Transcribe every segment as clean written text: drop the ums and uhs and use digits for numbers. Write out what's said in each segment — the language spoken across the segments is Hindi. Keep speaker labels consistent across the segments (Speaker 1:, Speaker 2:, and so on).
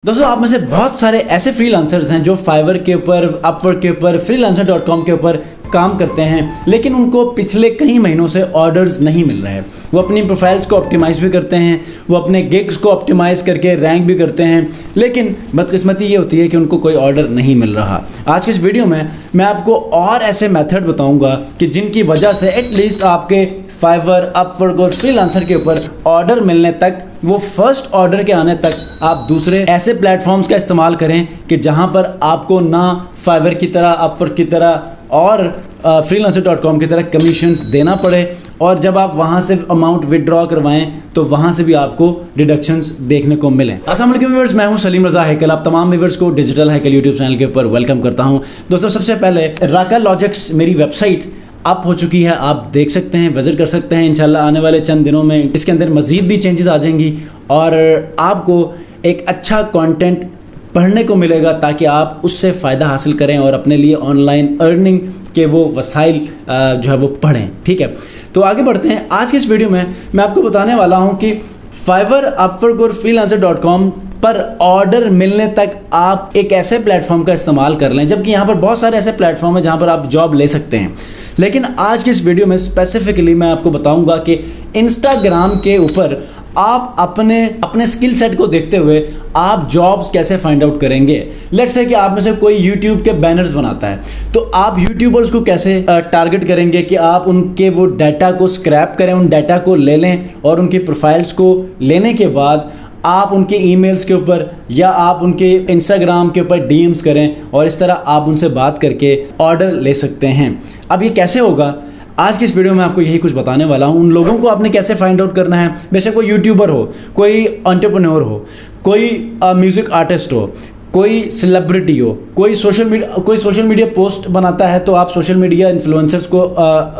Speaker 1: दोस्तों आप में से बहुत सारे ऐसे फ्रीलांसर्स हैं जो फाइवर के ऊपर, अपवर्क के ऊपर, freelancer.com के ऊपर काम करते हैं, लेकिन उनको पिछले कई महीनों से ऑर्डर्स नहीं मिल रहे हैं। वो अपनी प्रोफाइल्स को ऑप्टिमाइज़ भी करते हैं, वो अपने गिग्स को ऑप्टिमाइज़ करके रैंक भी करते हैं, लेकिन बदकिस्मती ये होती है कि उनको कोई ऑर्डर नहीं मिल रहा। आज के इस वीडियो में मैं आपको और ऐसे मेथड बताऊंगा कि जिनकी वजह से एटलीस्ट आपके फाइवर, अपवर्क और फ्रीलांसर के ऊपर ऑर्डर मिलने तक, वो फर्स्ट ऑर्डर के आने तक आप दूसरे ऐसे प्लेटफॉर्म्स का इस्तेमाल करें कि जहां पर आपको ना फाइवर की तरह, अपवर्क की तरह और freelancer.com की तरह कमीशंस देना पड़े, और जब आप वहां से अमाउंट विदड्रॉ करवाएं तो वहां से भी आपको डिडक्शंस देखने को मिलें। अस्सलाम वालेकुम व्यूअर्स, मैं हूं सलीम रज़ा हैकल। आप तमाम व्यूअर्स को डिजिटल हैकल यूट्यूब चैनल के ऊपर वेलकम करता हूं। दोस्तों सबसे पहले राका लॉजिक्स मेरी वेबसाइट अप हो चुकी है, आप देख सकते हैं, विजिट कर सकते हैं। इंशाल्लाह आने वाले चंद दिनों में इसके अंदर मज़ीद भी चेंजेस आ जाएंगी और आपको एक अच्छा कंटेंट पढ़ने को मिलेगा ताकि आप उससे फ़ायदा हासिल करें और अपने लिए ऑनलाइन अर्निंग के वो वसाइल जो है वो पढ़ें। ठीक है, तो आगे बढ़ते हैं। आज के इस वीडियो में मैं आपको बताने वाला हूँ कि फाइवर, अपवर्क और freelancer.com पर ऑर्डर मिलने तक आप एक ऐसे प्लेटफॉर्म का इस्तेमाल कर लें, जबकि यहाँ पर बहुत सारे ऐसे प्लेटफॉर्म हैं जहाँ पर आप जॉब ले सकते हैं। लेकिन आज की इस वीडियो में स्पेसिफिकली मैं आपको बताऊंगा कि इंस्टाग्राम के ऊपर आप अपने स्किल सेट को देखते हुए आप जॉब्स कैसे फाइंड आउट करेंगे। लेट्स से कि आप में से कोई यूट्यूब के बैनर्स बनाता है, तो आप यूट्यूबर्स को कैसे टारगेट करेंगे कि आप उनके वो डाटा को स्क्रैप करें, उन डाटा को ले लें और उनकी प्रोफाइल्स को लेने के बाद आप उनके ईमेल्स के ऊपर या आप उनके इंस्टाग्राम के ऊपर डीएम्स करें और इस तरह आप उनसे बात करके ऑर्डर ले सकते हैं। अब ये कैसे होगा, आज की इस वीडियो में आपको यही कुछ बताने वाला हूँ। उन लोगों को आपने कैसे फाइंड आउट करना है, बेशक कोई यूट्यूबर हो, कोई एंटरप्रेन्योर हो, कोई म्यूज़िक आर्टिस्ट हो, कोई सेलिब्रिटी हो, कोई सोशल मीडिया पोस्ट बनाता है, तो आप सोशल मीडिया इन्फ्लुएंसर्स को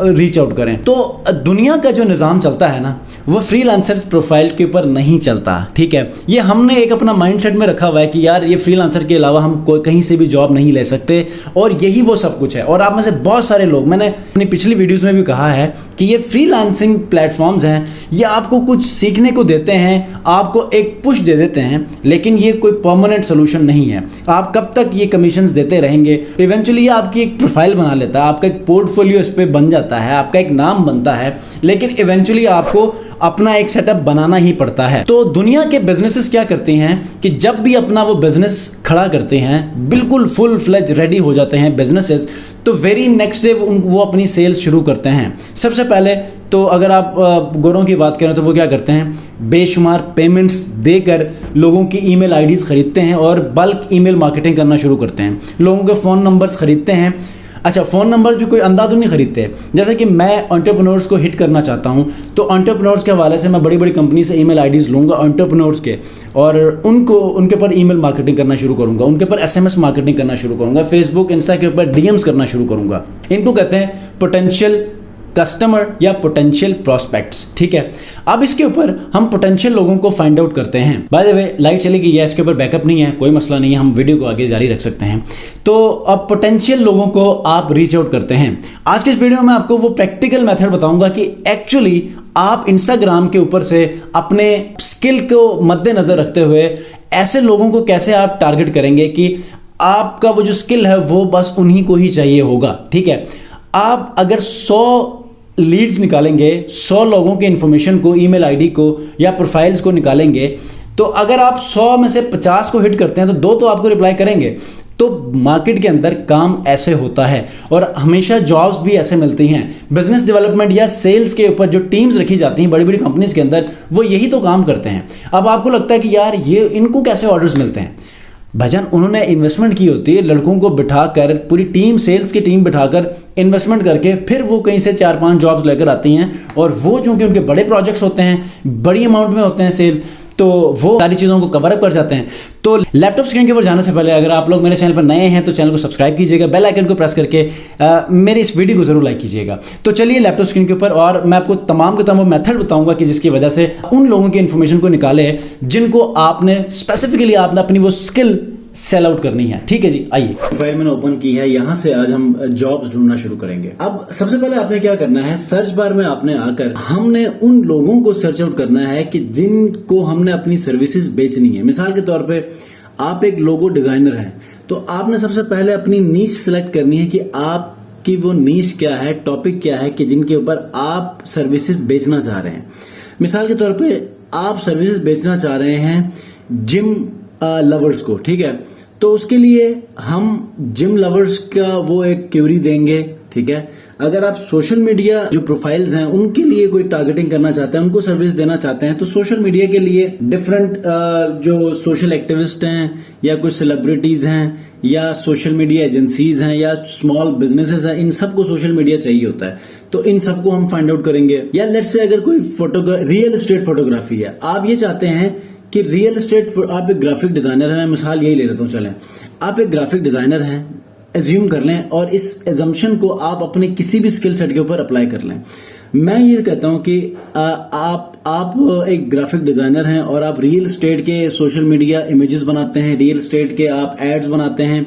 Speaker 1: रीच आउट करें। तो दुनिया का जो निज़ाम चलता है ना, वो फ्रीलांसर्स प्रोफाइल के ऊपर नहीं चलता। ठीक है, ये हमने एक अपना माइंडसेट में रखा हुआ है कि यार ये फ्रीलांसर के अलावा हम कोई कहीं से भी जॉब नहीं ले सकते, और यही वो सब कुछ है। और आप में से बहुत सारे लोग, मैंने अपनी पिछली वीडियोज़ में भी कहा है कि ये फ्रीलांसिंग प्लेटफॉर्म्स हैं, ये आपको कुछ सीखने को देते हैं, आपको एक पुश दे देते हैं, लेकिन ये कोई परमानेंट सोल्यूशन नहीं है। आप कब तक ये कमीशंस देते रहेंगे? इवेंचुअली आपकी एक प्रोफाइल बना लेता है, आपका एक पोर्टफोलियो इस पे बन जाता है, आपका एक नाम बनता है, लेकिन इवेंचुअली आपको अपना एक सेटअप बनाना ही पड़ता है। तो दुनिया के बिजनेसेस क्या करते हैं कि जब भी अपना वो बिजनेस खड़ा करते हैं, बिल्कुल फुल फ्लेज रेडी हो जाते हैं बिजनेसेस, तो वेरी नेक्स्ट डे वो अपनी सेल्स शुरू करते हैं। सबसे पहले तो अगर आप गोरों की बात करें तो वो क्या करते हैं, बेशुमार पेमेंट्स देकर लोगों की ईमेल आईडीज़ खरीदते हैं और बल्क ईमेल मार्केटिंग करना शुरू करते हैं। लोगों के फ़ोन नंबर्स खरीदते हैं। अच्छा, फ़ोन नंबर्स भी कोई अंधाधुन नहीं खरीदते। जैसे कि मैं एंटरप्रेन्योर्स को हिट करना चाहता हूं, तो एंटरप्रेन्योर्स के हवाले से मैं बड़ी बड़ी कंपनी से ईमेल आईडीज़ लूँगा एंटरप्रेन्योर्स के, और उनके ऊपर ईमेल मार्केटिंग करना शुरू करूँगा, उनके ऊपर एसएमएस मार्केटिंग करना शुरू करूँगा, फेसबुक, इंस्टा के ऊपर डीएम्स करना शुरू करूँगा। इनको कहते हैं पोटेंशियल कस्टमर या पोटेंशियल प्रोस्पेक्ट्स। ठीक है, अब इसके ऊपर हम पोटेंशियल लोगों को फाइंड आउट करते हैं। बाय द वे लाइट चली गई है, इसके ऊपर बैकअप नहीं है, कोई मसला नहीं है, हम वीडियो को आगे जारी रख सकते हैं। तो अब पोटेंशियल लोगों को आप रीच आउट करते हैं। आज के इस वीडियो में आपको वो प्रैक्टिकल मेथड बताऊंगा कि एक्चुअली आप इंस्टाग्राम के ऊपर से अपने स्किल को मद्देनजर रखते हुए ऐसे लोगों को कैसे आप टारगेट करेंगे कि आपका वो जो स्किल है वो बस उन्हीं को ही चाहिए होगा। ठीक है, आप अगर 100 लीड्स निकालेंगे, 100 लोगों के इन्फॉर्मेशन को, ईमेल आईडी को या प्रोफाइल्स को निकालेंगे, तो अगर आप 100 में से 50 को हिट करते हैं तो 2 तो आपको रिप्लाई करेंगे। तो मार्केट के अंदर काम ऐसे होता है और हमेशा जॉब्स भी ऐसे मिलती हैं। बिजनेस डेवलपमेंट या सेल्स के ऊपर जो टीम्स रखी जाती हैं बड़ी बड़ी कंपनीज के अंदर, वो यही तो काम करते हैं। अब आपको लगता है कि यार ये इनको कैसे ऑर्डर्स मिलते हैं? भजन, उन्होंने इन्वेस्टमेंट की होती है, लड़कों को बिठाकर, पूरी टीम, सेल्स की टीम बिठाकर इन्वेस्टमेंट करके फिर वो कहीं से 4-5 जॉब्स लेकर आती हैं, और वो चूँकि उनके बड़े प्रोजेक्ट्स होते हैं, बड़ी अमाउंट में होते हैं सेल्स, तो वो सारी चीज़ों को कवर अप कर जाते हैं। तो लैपटॉप स्क्रीन के ऊपर जाने से पहले अगर आप लोग मेरे चैनल पर नए हैं तो चैनल को सब्सक्राइब कीजिएगा, बेल आइकन को प्रेस करके मेरे इस वीडियो को ज़रूर लाइक कीजिएगा। तो चलिए लैपटॉप स्क्रीन के ऊपर, और मैं आपको तमाम के तमाम मेथड बताऊंगा कि जिसकी वजह से उन लोगों की इन्फॉर्मेशन को निकाले जिनको आपने स्पेसिफिकली आपने अपनी वो स्किल सेल आउट करनी है। ठीक है जी, आइए। फाइल मैंने ओपन की है, यहां से आज हम जॉब्स ढूंढना शुरू करेंगे। अब सबसे पहले आपने क्या करना है, सर्च बार में आपने आकर हमने उन लोगों को सर्च आउट करना है कि जिनको हमने अपनी सर्विसेज बेचनी है। मिसाल के तौर पे आप एक लोगो डिजाइनर हैं, तो आपने सबसे पहले अपनी नीश सिलेक्ट करनी है कि आपकी वो नीश क्या है, टॉपिक क्या है कि जिनके ऊपर आप सर्विसेज बेचना चाह रहे हैं। मिसाल के तौर पे आप सर्विसेज बेचना चाह रहे हैं जिम लवर्स को, ठीक है, तो उसके लिए हम जिम लवर्स का वो एक क्वेरी देंगे, ठीक है। अगर आप सोशल मीडिया जो प्रोफाइल्स हैं उनके लिए कोई टारगेटिंग करना चाहते हैं, उनको सर्विस देना चाहते हैं, तो सोशल मीडिया के लिए डिफरेंट जो सोशल एक्टिविस्ट हैं या कुछ सेलिब्रिटीज हैं या सोशल मीडिया एजेंसीज हैं या स्मॉल बिजनेसेस हैं, इन सबको सोशल मीडिया चाहिए होता है, तो इन सबको हम फाइंड आउट करेंगे। या लेट्स से अगर कोई रियल एस्टेट फोटोग्राफी है, आप ये चाहते हैं कि रियल एस्टेट, आप एक ग्राफिक डिजाइनर हैं, मैं मिसाल यही ले लेता हूँ, चलें आप एक ग्राफिक डिजाइनर हैं, एज्यूम कर लें, और इस एजम्पशन को आप अपने किसी भी स्किल सेट के ऊपर अप्लाई कर लें। मैं ये कहता हूं कि आप एक ग्राफिक डिजाइनर हैं और आप रियल एस्टेट के सोशल मीडिया इमेजेस बनाते हैं, रियल एस्टेट के आप एड्स बनाते हैं,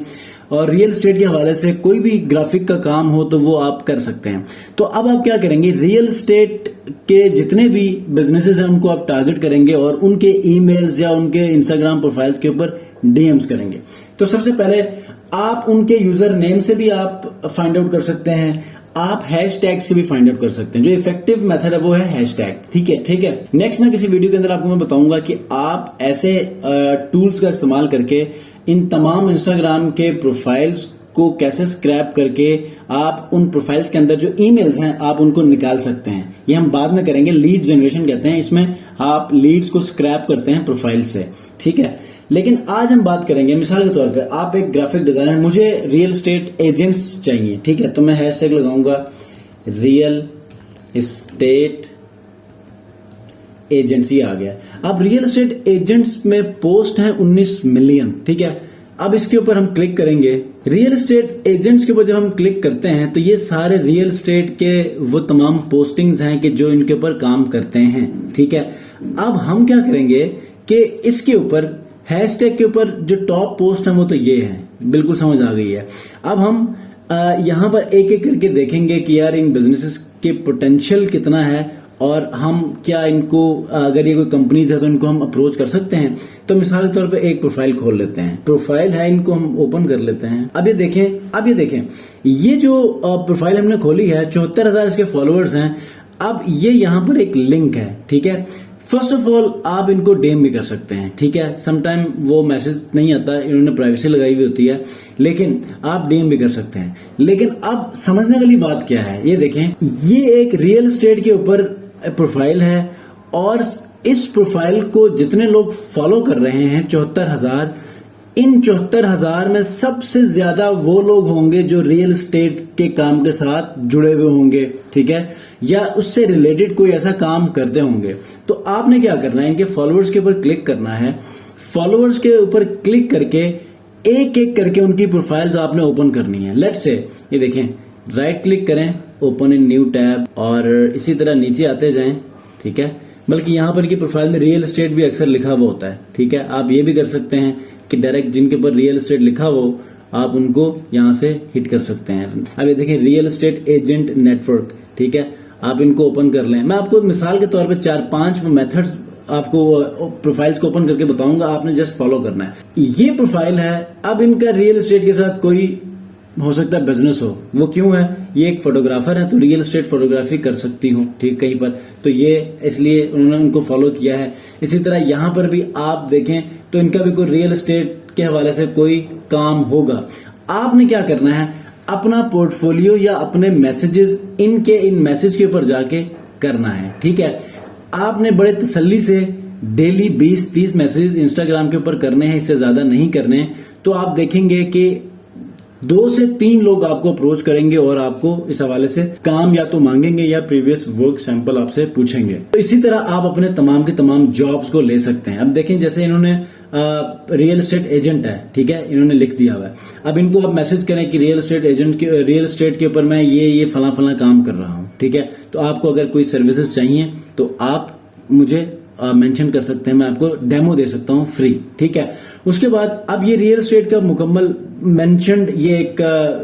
Speaker 1: और रियल एस्टेट के हवाले से कोई भी ग्राफिक का काम हो तो वो आप कर सकते हैं। तो अब आप क्या करेंगे, रियल एस्टेट के जितने भी बिजनेसेस हैं उनको आप टारगेट करेंगे और उनके ईमेल्स या उनके इंस्टाग्राम प्रोफाइल्स के ऊपर डीएम्स करेंगे। तो सबसे पहले आप उनके यूजर नेम से भी आप फाइंड आउट कर सकते हैं, आप हैशटैग से भी फाइंड आउट कर सकते हैं। जो इफेक्टिव मेथड है वो है हैशटैग, ठीक है। नेक्स्ट मैं किसी वीडियो के अंदर आपको मैं बताऊंगा कि आप ऐसे टूल्स का इस्तेमाल करके इन तमाम इंस्टाग्राम के प्रोफाइल्स को कैसे स्क्रैप करके आप उन प्रोफाइल्स के अंदर जो ईमेल्स हैं आप उनको निकाल सकते हैं। ये हम बाद में करेंगे, लीड जनरेशन कहते हैं, इसमें आप लीड्स को स्क्रैप करते हैं प्रोफाइल से, ठीक है। लेकिन आज हम बात करेंगे, मिसाल के तौर पे आप एक ग्राफिक डिजाइनर, मुझे रियल एस्टेट एजेंट्स चाहिए, ठीक है, तो मैं हैशटैग लगाऊंगा रियल एस्टेट एजेंसी, आ गया। अब रियल एस्टेट एजेंट्स में पोस्ट हैं 19 मिलियन, ठीक है। अब इसके ऊपर हम क्लिक करेंगे, रियल एस्टेट एजेंट्स के ऊपर जब हम क्लिक करते हैं तो ये सारे रियल एस्टेट के वो तमाम पोस्टिंग्स हैं कि जो इनके ऊपर काम करते हैं, ठीक है। अब हम क्या करेंगे कि इसके ऊपर हैशटैग के ऊपर जो टॉप पोस्ट है वो तो ये है, बिल्कुल समझ आ गई है। अब हम यहां पर एक एक करके देखेंगे कि यार इन बिजनेसेस के पोटेंशियल कितना है और हम क्या इनको, अगर ये कोई कंपनीज है तो इनको हम अप्रोच कर सकते हैं। तो मिसाल के तौर पे एक प्रोफाइल खोल लेते हैं, प्रोफाइल है, इनको हम ओपन कर लेते हैं। अब ये देखें ये जो प्रोफाइल हमने खोली है 74,000 इसके फॉलोअर्स हैं। अब ये यहां पर एक लिंक है, ठीक है। फर्स्ट ऑफ ऑल आप इनको डीएम भी कर सकते हैं, ठीक है। समटाइम वो मैसेज नहीं आता, इन्होंने प्राइवेसी लगाई हुई होती है, लेकिन आप डीएम भी कर सकते हैं। लेकिन अब समझने वाली बात क्या है, ये देखें, ये एक रियल एस्टेट के ऊपर प्रोफाइल है और इस प्रोफाइल को जितने लोग फॉलो कर रहे हैं 74,000, इन 74,000 में सबसे ज्यादा वो लोग होंगे जो रियल एस्टेट के काम के साथ जुड़े हुए होंगे, ठीक है, या उससे रिलेटेड कोई ऐसा काम करते होंगे। तो आपने क्या करना है, इनके फॉलोअर्स के ऊपर क्लिक करना है। फॉलोअर्स के ऊपर क्लिक करके एक एक करके उनकी प्रोफाइल्स आपने ओपन करनी है। लेट्स से ये देखें, राइट क्लिक करें, ओपन इन न्यू टैब, और इसी तरह नीचे आते जाएं, ठीक है। बल्कि यहां पर इनकी प्रोफाइल में रियल एस्टेट भी अक्सर लिखा हुआ होता है, ठीक है। आप ये भी कर सकते हैं कि डायरेक्ट जिनके ऊपर रियल एस्टेट लिखा हो आप उनको यहां से हिट कर सकते हैं। अब ये देखिए, रियल एस्टेट एजेंट नेटवर्क, ठीक है, आप इनको ओपन कर लें। मैं आपको मिसाल के तौर पे 4-5 मेथड्स आपको प्रोफाइल्स को ओपन करके बताऊंगा, आपने जस्ट फॉलो करना है। ये प्रोफाइल है, अब इनका रियल एस्टेट के साथ कोई हो सकता है बिजनेस हो, वो क्यों है, ये एक फोटोग्राफर है तो रियल एस्टेट फोटोग्राफी कर सकती हूँ, ठीक, कहीं पर, तो ये इसलिए उन्होंने उनको फॉलो किया है। इसी तरह यहां पर भी आप देखें तो इनका भी कोई रियल एस्टेट के हवाले से कोई काम होगा। आपने क्या करना है, अपना पोर्टफोलियो या अपने मैसेजेस इन मैसेज के ऊपर जाके करना है, ठीक है। आपने बड़े तसल्ली से डेली 20-30 मैसेज इंस्टाग्राम के ऊपर करने हैं, इससे ज्यादा नहीं करने। तो आप देखेंगे कि 2 से 3 लोग आपको अप्रोच करेंगे और आपको इस हवाले से काम या तो मांगेंगे या प्रीवियस वर्क सैंपल आपसे पूछेंगे। तो इसी तरह आप अपने तमाम के तमाम जॉब्स को ले सकते हैं। अब देखें, जैसे इन्होंने रियल एस्टेट एजेंट है, ठीक है, इन्होंने लिख दिया हुआ है। अब इनको आप मैसेज करें कि रियल एस्टेट के ऊपर मैं ये फला काम कर रहा हूं, ठीक है। तो आपको अगर कोई सर्विसेज चाहिए तो आप मुझे मेंशन कर सकते हैं, मैं आपको डेमो दे सकता हूं फ्री, ठीक है। उसके बाद अब ये रियल एस्टेट का मुकम्मल मेंशन्ड ये एक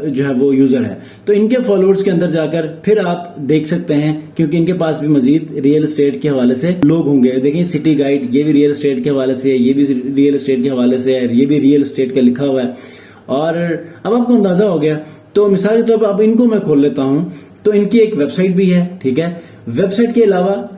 Speaker 1: जो है वो यूजर है, तो इनके फॉलोअर्स के अंदर जाकर फिर आप देख सकते हैं, क्योंकि इनके पास भी मजीद रियल एस्टेट के हवाले से लोग होंगे। देखिए सिटी गाइड, ये भी रियल एस्टेट के हवाले से है, ये भी रियल एस्टेट के हवाले से है, ये भी रियल एस्टेट का लिखा हुआ है। और अब आपको अंदाजा हो गया, तो मिसाल के तौर पर अब इनको मैं खोल लेता हूं, तो इनकी एक वेबसाइट भी है, ठीक है। वेबसाइट के अलावा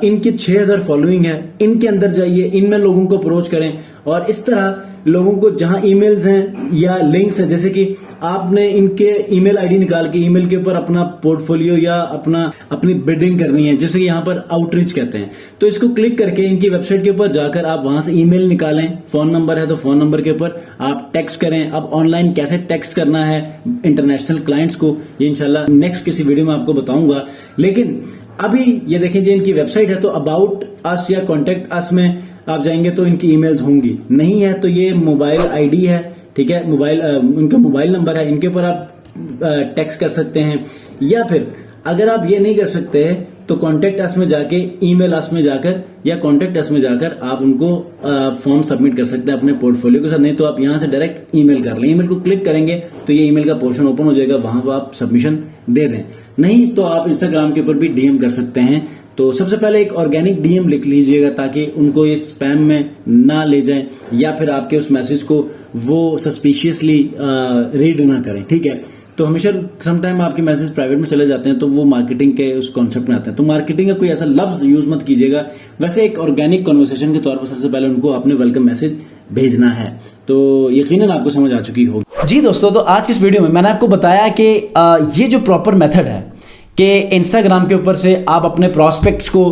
Speaker 1: इनके 6000 फॉलोइंग है, इनके अंदर जाइए, इनमें लोगों को अप्रोच करें, और इस तरह लोगों को जहां ईमेल्स हैं या लिंक्स हैं, जैसे कि आपने इनके ईमेल आईडी निकाल के ईमेल के ऊपर अपना पोर्टफोलियो या अपनी बिडिंग करनी है, जैसे कि यहां पर आउटरीच कहते हैं, तो इसको क्लिक करके इनकी वेबसाइट के ऊपर जाकर आप वहां से ईमेल निकालें। फोन नंबर है तो फोन नंबर के ऊपर आप टेक्स्ट करें। अब ऑनलाइन कैसे टेक्स्ट करना है इंटरनेशनल क्लाइंट्स को, ये इंशाल्लाह नेक्स्ट किसी वीडियो में आपको बताऊंगा। लेकिन अभी ये देखें, इनकी वेबसाइट है, तो अबाउट अस या कॉन्टेक्ट अस में आप जाएंगे तो इनकी ईमेल्स होंगी, नहीं है तो ये मोबाइल आईडी है, ठीक है, इनका मोबाइल नंबर है, इनके ऊपर आप टेक्स्ट कर सकते हैं। या फिर अगर आप ये नहीं कर सकते तो कॉन्टेक्ट अस में जाके, ईमेल अस में जाकर या कॉन्टेक्ट अस में जाकर आप उनको फॉर्म सबमिट कर सकते हैं अपने पोर्टफोलियो के साथ। नहीं तो आप यहां से डायरेक्ट ईमेल कर लें, ईमेल को क्लिक करेंगे तो ये ईमेल का पोर्शन ओपन हो जाएगा, वहां पर आप सबमिशन दे दें। नहीं तो आप इंस्टाग्राम के ऊपर भी डीएम कर सकते हैं। तो सबसे पहले एक ऑर्गेनिक डीएम लिख लीजिएगा ताकि उनको ये स्पैम में ना ले जाए, या फिर आपके उस मैसेज को वो सस्पिशियसली रीड ना करें, ठीक है। तो हमेशा समटाइम आपके मैसेज प्राइवेट में चले जाते हैं तो वो मार्केटिंग के उस कॉन्सेप्ट में आते हैं, तो मार्केटिंग का कोई ऐसा लफ्ज यूज मत कीजिएगा। वैसे एक ऑर्गेनिक कन्वर्सेशन के तौर पर सबसे पहले उनको अपने वेलकम मैसेज भेजना है, तो यकीनन आपको समझ आ चुकी होगी। जी दोस्तों, तो आज की इस वीडियो में मैंने आपको बताया कि ये जो प्रॉपर मेथड है कि इंस्टाग्राम के ऊपर से आप अपने प्रॉस्पेक्ट्स को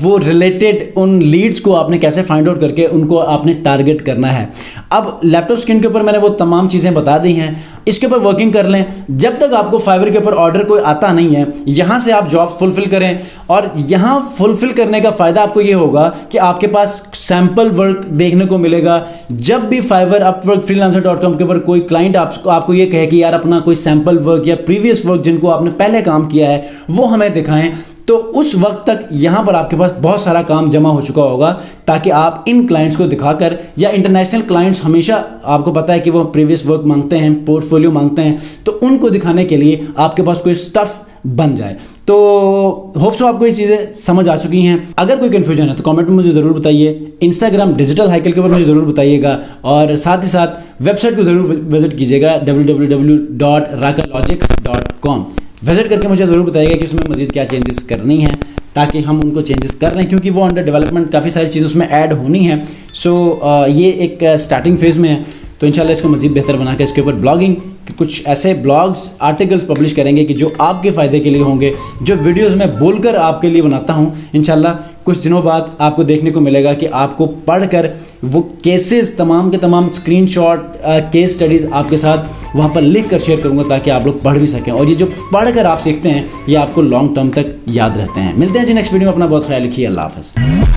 Speaker 1: वो रिलेटेड उन लीड्स को आपने कैसे फाइंड आउट करके उनको आपने टारगेट करना है। अब लैपटॉप स्क्रीन के ऊपर मैंने वो तमाम चीज़ें बता दी हैं, इसके ऊपर वर्किंग कर लें। जब तक आपको फाइवर के ऊपर ऑर्डर कोई आता नहीं है, यहाँ से आप जॉब फुलफिल करें, और यहाँ फुलफिल करने का फ़ायदा आपको ये होगा कि आपके पास सैम्पल वर्क देखने को मिलेगा। जब भी फाइवर, अपवर्क, फ्रीलांसर.com के ऊपर कोई क्लाइंट आपको ये कहे कि यार अपना कोई सैम्पल वर्क या प्रीवियस वर्क जिनको आपने पहले काम किया है वो हमें दिखाएं, तो उस वक्त तक यहां पर आपके पास बहुत सारा काम जमा हो चुका होगा, ताकि आप इन क्लाइंट्स को दिखाकर, या इंटरनेशनल क्लाइंट्स हमेशा आपको पता है कि वो प्रीवियस वर्क मांगते हैं, पोर्टफोलियो मांगते हैं, तो उनको दिखाने के लिए आपके पास कोई स्टफ बन जाए। तो होप सो आपको ये चीज़ें समझ आ चुकी हैं। अगर कोई कंफ्यूजन है तो कमेंट में मुझे ज़रूर बताइए, इंस्टाग्राम डिजिटल हाइकल के ऊपर मुझे ज़रूर बताइएगा, और साथ ही साथ वेबसाइट को ज़रूर विजिट कीजिएगा www.rakalogics.com। विजिट करके मुझे ज़रूर बताइएगा कि उसमें मज़ीद क्या चेंजेस करनी है, ताकि हम उनको चेंजेस कर लें, क्योंकि वो अंडर डेवलपमेंट काफ़ी सारी चीज़ें उसमें ऐड होनी है। सो ये एक स्टार्टिंग फेज़ में है, तो इंशाल्लाह इसको मज़ीद बेहतर बनाकर इसके ऊपर ब्लॉगिंग, कुछ ऐसे ब्लॉग्स, आर्टिकल्स पब्लिश करेंगे कि जो आपके फ़ायदे के लिए होंगे। जो वीडियोज़ मैं बोलकर आपके लिए बनाता हूँ, इंशाल्लाह कुछ दिनों बाद आपको देखने को मिलेगा कि आपको पढ़कर वो केसेस तमाम के तमाम स्क्रीनशॉट, केस स्टडीज़ आपके साथ वहाँ पर लिख कर शेयर करूँगा, ताकि आप लोग पढ़ भी सकें, और ये जो पढ़कर आप सीखते हैं ये आपको लॉन्ग टर्म तक याद रहते हैं। मिलते हैं जी नेक्स्ट वीडियो में, अपना बहुत ख्याल रखिए, अल्लाह हाफ़िज़।